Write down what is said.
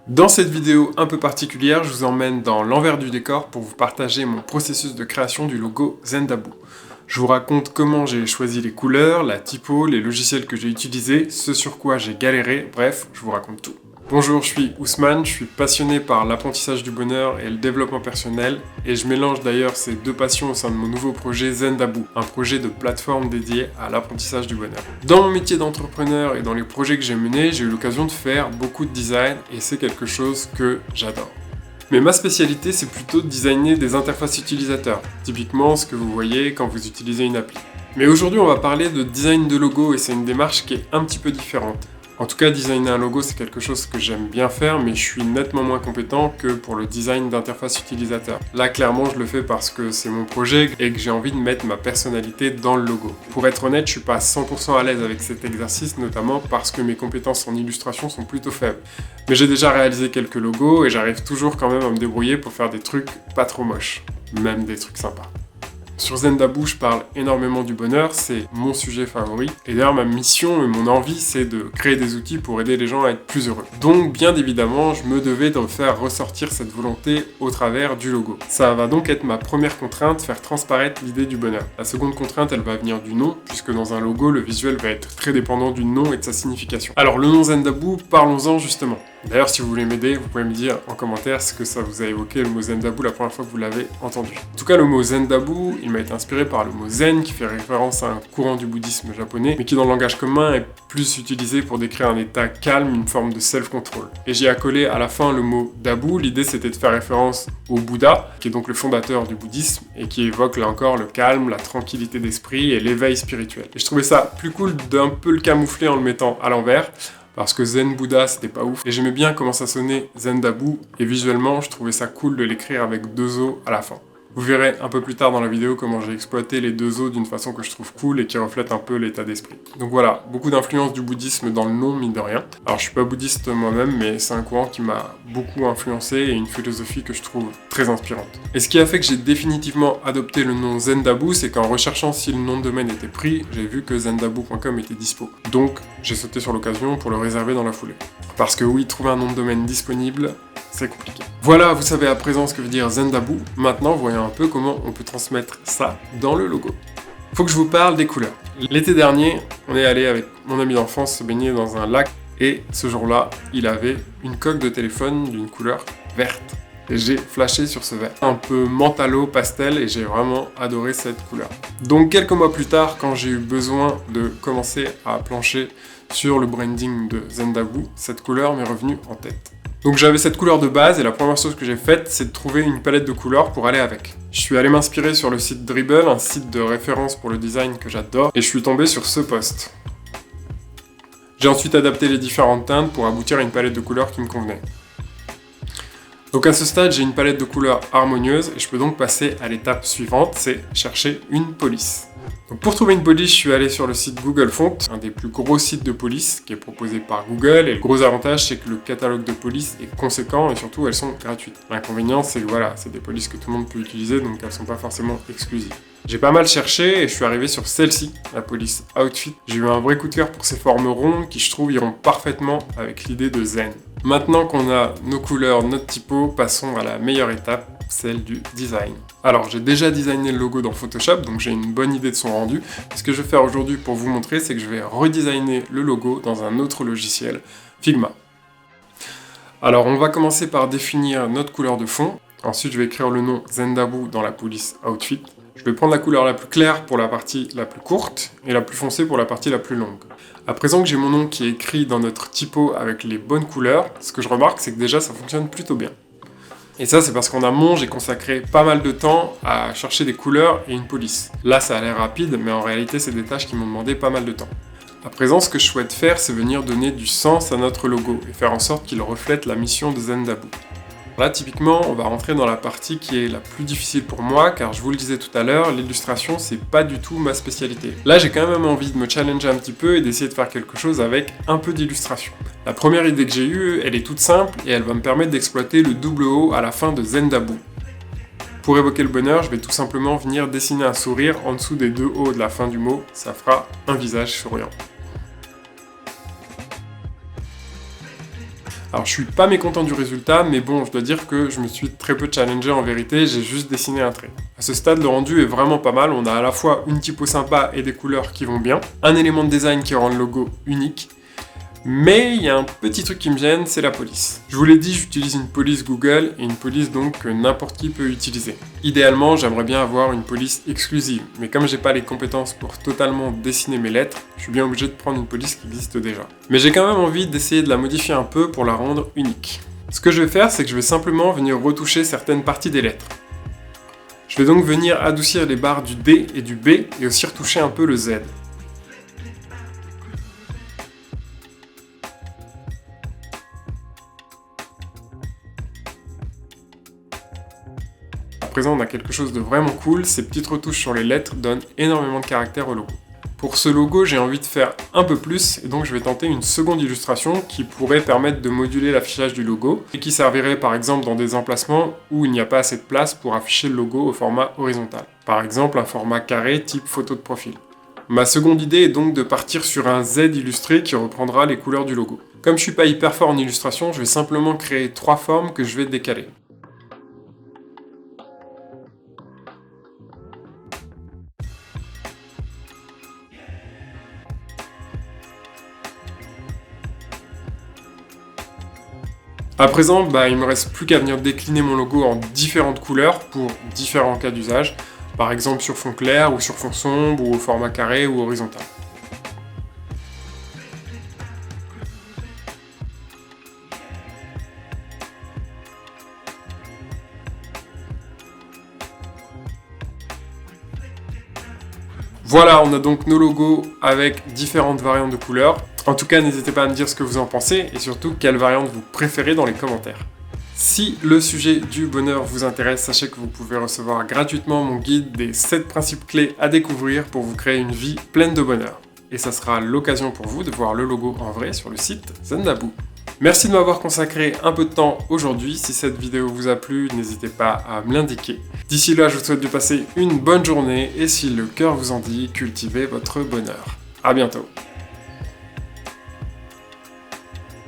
Dans cette vidéo un peu particulière, je vous emmène dans l'envers du décor pour vous partager mon processus de création du logo Zendaboo. Je vous raconte comment j'ai choisi les couleurs, la typo, les logiciels que j'ai utilisés, ce sur quoi j'ai galéré, bref, je vous raconte tout. Bonjour, je suis Ousmane, je suis passionné par l'apprentissage du bonheur et le développement personnel, et je mélange d'ailleurs ces deux passions au sein de mon nouveau projet Zendaboo, un projet de plateforme dédié à l'apprentissage du bonheur. Dans mon métier d'entrepreneur et dans les projets que j'ai menés, j'ai eu l'occasion de faire beaucoup de design, et c'est quelque chose que j'adore. Mais ma spécialité, c'est plutôt de designer des interfaces utilisateurs, typiquement ce que vous voyez quand vous utilisez une appli. Mais aujourd'hui, on va parler de design de logo, et c'est une démarche qui est un petit peu différente. En tout cas, designer un logo, c'est quelque chose que j'aime bien faire, mais je suis nettement moins compétent que pour le design d'interface utilisateur. Là, clairement, je le fais parce que c'est mon projet et que j'ai envie de mettre ma personnalité dans le logo. Pour être honnête, je suis pas 100% à l'aise avec cet exercice, notamment parce que mes compétences en illustration sont plutôt faibles. Mais j'ai déjà réalisé quelques logos et j'arrive toujours quand même à me débrouiller pour faire des trucs pas trop moches, même des trucs sympas. Sur Zendaboo, je parle énormément du bonheur, c'est mon sujet favori. Et d'ailleurs, ma mission et mon envie, c'est de créer des outils pour aider les gens à être plus heureux. Donc, bien évidemment, je me devais de faire ressortir cette volonté au travers du logo. Ça va donc être ma première contrainte, faire transparaître l'idée du bonheur. La seconde contrainte, elle va venir du nom, puisque dans un logo, le visuel va être très dépendant du nom et de sa signification. Alors, le nom Zendaboo, parlons-en justement. D'ailleurs, si vous voulez m'aider, vous pouvez me dire en commentaire ce que ça vous a évoqué le mot Zendaboo la première fois que vous l'avez entendu. En tout cas, le mot Zendaboo, il m'a été inspiré par le mot Zen, qui fait référence à un courant du bouddhisme japonais, mais qui dans le langage commun est plus utilisé pour décrire un état calme, une forme de self-control. Et j'y ai accolé à la fin le mot Daboo, l'idée c'était de faire référence au Bouddha, qui est donc le fondateur du bouddhisme, et qui évoque là encore le calme, la tranquillité d'esprit et l'éveil spirituel. Et je trouvais ça plus cool d'un peu le camoufler en le mettant à l'envers, parce que Zen Bouddha c'était pas ouf, et j'aimais bien comment ça sonnait Zendaboo, et visuellement je trouvais ça cool de l'écrire avec deux O à la fin. Vous verrez un peu plus tard dans la vidéo comment j'ai exploité les deux O d'une façon que je trouve cool et qui reflète un peu l'état d'esprit. Donc voilà, beaucoup d'influence du bouddhisme dans le nom, mine de rien. Alors je suis pas bouddhiste moi-même, mais c'est un courant qui m'a beaucoup influencé et une philosophie que je trouve très inspirante. Et ce qui a fait que j'ai définitivement adopté le nom Zendaboo, c'est qu'en recherchant si le nom de domaine était pris, j'ai vu que zendaboo.com était dispo. Donc j'ai sauté sur l'occasion pour le réserver dans la foulée. Parce que oui, trouver un nom de domaine disponible, c'est compliqué. Voilà, vous savez à présent ce que veut dire Zendaboo. Maintenant, voyons un peu comment on peut transmettre ça dans le logo. Faut que je vous parle des couleurs. L'été dernier, on est allé avec mon ami d'enfance se baigner dans un lac et ce jour-là, il avait une coque de téléphone d'une couleur verte. Et j'ai flashé sur ce vert. Un peu mentalo, pastel, et j'ai vraiment adoré cette couleur. Donc quelques mois plus tard, quand j'ai eu besoin de commencer à plancher sur le branding de Zendaboo, cette couleur m'est revenue en tête. Donc j'avais cette couleur de base et la première chose que j'ai faite, c'est de trouver une palette de couleurs pour aller avec. Je suis allé m'inspirer sur le site Dribbble, un site de référence pour le design que j'adore, et je suis tombé sur ce post. J'ai ensuite adapté les différentes teintes pour aboutir à une palette de couleurs qui me convenait. Donc à ce stade, j'ai une palette de couleurs harmonieuse et je peux donc passer à l'étape suivante, c'est chercher une police. Donc pour trouver une police, je suis allé sur le site Google Fonts, un des plus gros sites de police qui est proposé par Google. Et le gros avantage, c'est que le catalogue de police est conséquent et surtout elles sont gratuites. L'inconvénient, c'est que voilà, c'est des polices que tout le monde peut utiliser, donc elles sont pas forcément exclusives. J'ai pas mal cherché et je suis arrivé sur celle-ci, la police Outfit. J'ai eu un vrai coup de cœur pour ces formes rondes qui, je trouve, iront parfaitement avec l'idée de zen. Maintenant qu'on a nos couleurs, notre typo, passons à la meilleure étape, celle du design. Alors j'ai déjà designé le logo dans Photoshop, donc j'ai une bonne idée de son rendu. Ce que je vais faire aujourd'hui pour vous montrer, c'est que je vais redesigner le logo dans un autre logiciel, Figma. Alors on va commencer par définir notre couleur de fond. Ensuite je vais écrire le nom Zendaboo dans la police Outfit. Je vais prendre la couleur la plus claire pour la partie la plus courte et la plus foncée pour la partie la plus longue. À présent que j'ai mon nom qui est écrit dans notre typo avec les bonnes couleurs, ce que je remarque c'est que déjà ça fonctionne plutôt bien. Et ça, c'est parce qu'en amont, j'ai consacré pas mal de temps à chercher des couleurs et une police. Là, ça a l'air rapide, mais en réalité, c'est des tâches qui m'ont demandé pas mal de temps. À présent, ce que je souhaite faire, c'est venir donner du sens à notre logo et faire en sorte qu'il reflète la mission de Zendaboo. Là, typiquement, on va rentrer dans la partie qui est la plus difficile pour moi, car je vous le disais tout à l'heure, l'illustration, c'est pas du tout ma spécialité. Là, j'ai quand même envie de me challenger un petit peu et d'essayer de faire quelque chose avec un peu d'illustration. La première idée que j'ai eue, elle est toute simple et elle va me permettre d'exploiter le double O à la fin de Zendaboo. Pour évoquer le bonheur, je vais tout simplement venir dessiner un sourire en dessous des deux O de la fin du mot, ça fera un visage souriant. Alors je suis pas mécontent du résultat, mais bon, je dois dire que je me suis très peu challengé en vérité, j'ai juste dessiné un trait. À ce stade, le rendu est vraiment pas mal, on a à la fois une typo sympa et des couleurs qui vont bien, un élément de design qui rend le logo unique, mais il y a un petit truc qui me gêne, c'est la police. Je vous l'ai dit, j'utilise une police Google et une police donc que n'importe qui peut utiliser. Idéalement, j'aimerais bien avoir une police exclusive, mais comme j'ai pas les compétences pour totalement dessiner mes lettres, je suis bien obligé de prendre une police qui existe déjà. Mais j'ai quand même envie d'essayer de la modifier un peu pour la rendre unique. Ce que je vais faire, c'est que je vais simplement venir retoucher certaines parties des lettres. Je vais donc venir adoucir les barres du D et du B et aussi retoucher un peu le Z. À présent, on a quelque chose de vraiment cool, ces petites retouches sur les lettres donnent énormément de caractère au logo. Pour ce logo, j'ai envie de faire un peu plus, et donc je vais tenter une seconde illustration qui pourrait permettre de moduler l'affichage du logo, et qui servirait par exemple dans des emplacements où il n'y a pas assez de place pour afficher le logo au format horizontal. Par exemple, un format carré type photo de profil. Ma seconde idée est donc de partir sur un Z illustré qui reprendra les couleurs du logo. Comme je suis pas hyper fort en illustration, je vais simplement créer 3 formes que je vais décaler. À présent, il me reste plus qu'à venir décliner mon logo en différentes couleurs pour différents cas d'usage, par exemple sur fond clair ou sur fond sombre ou au format carré ou horizontal. Voilà, on a donc nos logos avec différentes variantes de couleurs. En tout cas, n'hésitez pas à me dire ce que vous en pensez et surtout quelle variante vous préférez dans les commentaires. Si le sujet du bonheur vous intéresse, sachez que vous pouvez recevoir gratuitement mon guide des 7 principes clés à découvrir pour vous créer une vie pleine de bonheur. Et ça sera l'occasion pour vous de voir le logo en vrai sur le site Zendaboo. Merci de m'avoir consacré un peu de temps aujourd'hui. Si cette vidéo vous a plu, n'hésitez pas à me l'indiquer. D'ici là, je vous souhaite de passer une bonne journée et si le cœur vous en dit, cultivez votre bonheur. À bientôt.